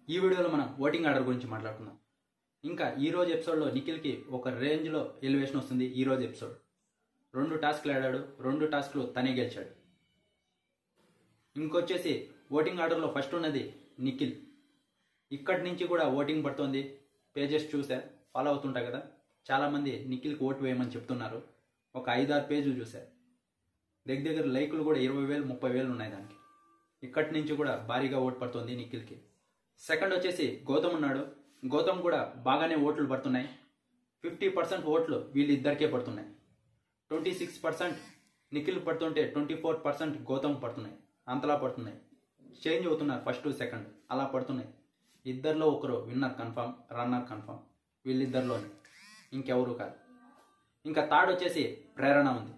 ఈ వీడియోలో మనం ఓటింగ్ ఆర్డర్ గురించి మాట్లాడుకుందాం. ఇంకా ఈ రోజు ఎపిసోడ్లో నిఖిల్కి ఒక రేంజ్లో ఎలివేషన్ వస్తుంది. ఈ రోజు ఎపిసోడ్ 2 టాస్క్లు ఆడాడు, 2 టాస్క్లు తనే గెలిచాడు. ఇంకొచ్చేసి ఓటింగ్ ఆర్డర్లో ఫస్ట్ ఉన్నది నిఖిల్. ఇక్కడి నుంచి కూడా ఓటింగ్ పడుతుంది. పేజెస్ చూసా, ఫాలో అవుతుంటాయి కదా, చాలామంది నిఖిల్కి ఓటు వేయమని చెప్తున్నారు. ఒక 5-6 పేజీలు చూసా, దగ్గర లైకులు కూడా 20,000 30,000 ఉన్నాయి దానికి. ఇక్కడి నుంచి కూడా భారీగా ఓటు పడుతుంది నిఖిల్కి. సెకండ్ వచ్చేసి గౌతమ్ ఉన్నాడు. గౌతమ్ కూడా బాగానే ఓట్లు పడుతున్నాయి. 50% ఓట్లు వీళ్ళిద్దరికే పడుతున్నాయి. 26% నిఖిల్ పడుతుంటే 24% గౌతమ్ పడుతున్నాయి. అంతలా పడుతున్నాయి. చేంజ్ అవుతున్నారు ఫస్ట్ సెకండ్, అలా పడుతున్నాయి. ఇద్దరిలో ఒకరు విన్నర్ కన్ఫామ్, రన్నర్ కన్ఫామ్. వీళ్ళిద్దరిలోనే, ఇంకెవరు కాదు. ఇంకా థర్డ్ వచ్చేసి ప్రేరణ ఉంది.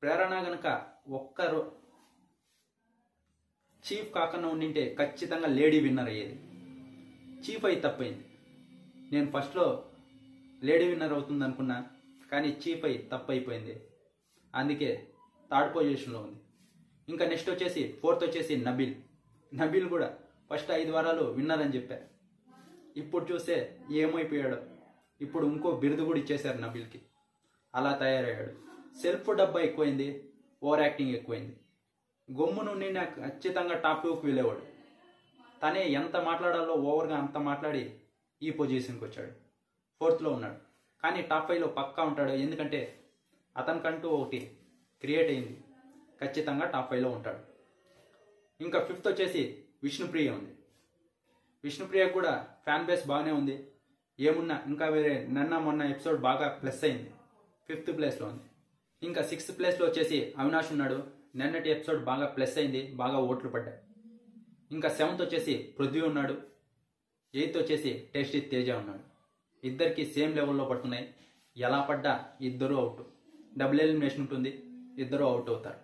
ప్రేరణ గనక ఒక్కరు చీఫ్ కాకుండా ఉండింటే ఖచ్చితంగా లేడీ విన్నర్ అయ్యేది. చీఫ్ అయి తప్పైంది. నేను ఫస్ట్లో లేడీ విన్నర్ అవుతుంది అనుకున్నా, కానీ చీఫ్ అయి తప్పైపోయింది. అందుకే థర్డ్ పొజిషన్లో ఉంది. ఇంకా నెక్స్ట్ వచ్చేసి ఫోర్త్ వచ్చేసి నబీల్. నబీల్ కూడా ఫస్ట్ 5 వారాలు విన్నర్ అని చెప్పారు. ఇప్పుడు చూస్తే ఏమైపోయాడు. ఇప్పుడు ఇంకో బిరుదు కూడా ఇచ్చేశారు నబీల్కి. అలా తయారయ్యాడు. సెల్ఫ్ డబ్బా ఎక్కువైంది, ఓవర్ యాక్టింగ్ ఎక్కువైంది. గమ్ము నుండి నాకు ఖచ్చితంగా టాప్ 2కి వెళ్ళేవాడు. తనే ఎంత మాట్లాడాలో ఓవర్గా అంత మాట్లాడి ఈ పొజిషన్కి వచ్చాడు. 4th ఉన్నాడు. కానీ టాప్ 5లో పక్కా ఉంటాడు. ఎందుకంటే అతనికంటూ ఒకటి క్రియేట్ అయింది. ఖచ్చితంగా టాప్ 5లో ఉంటాడు. ఇంకా 5th వచ్చేసి విష్ణుప్రియ ఉంది. విష్ణుప్రియ కూడా ఫ్యాన్ బేస్ బాగానే ఉంది. ఏమున్నా ఇంకా వేరే నిన్న మొన్న ఎపిసోడ్ బాగా ప్లస్ అయింది. 5th ప్లేస్లో ఉంది. ఇంకా 6th ప్లేస్లో వచ్చేసి అవినాష్ ఉన్నాడు. నిన్నటి ఎపిసోడ్ బాగా ప్లస్ అయింది, బాగా ఓట్లు పడ్డాయి. ఇంకా 7th వచ్చేసి పృథ్వీ ఉన్నాడు. 8th వచ్చేసి టేస్టీ తేజ ఉన్నాడు. ఇద్దరికి సేమ్ లెవెల్లో పడుతున్నాయి. ఎలా పడ్డా ఇద్దరు అవుట్. డబుల్ ఎలిమినేషన్ ఉంటుంది, ఇద్దరు అవుట్ అవుతారు.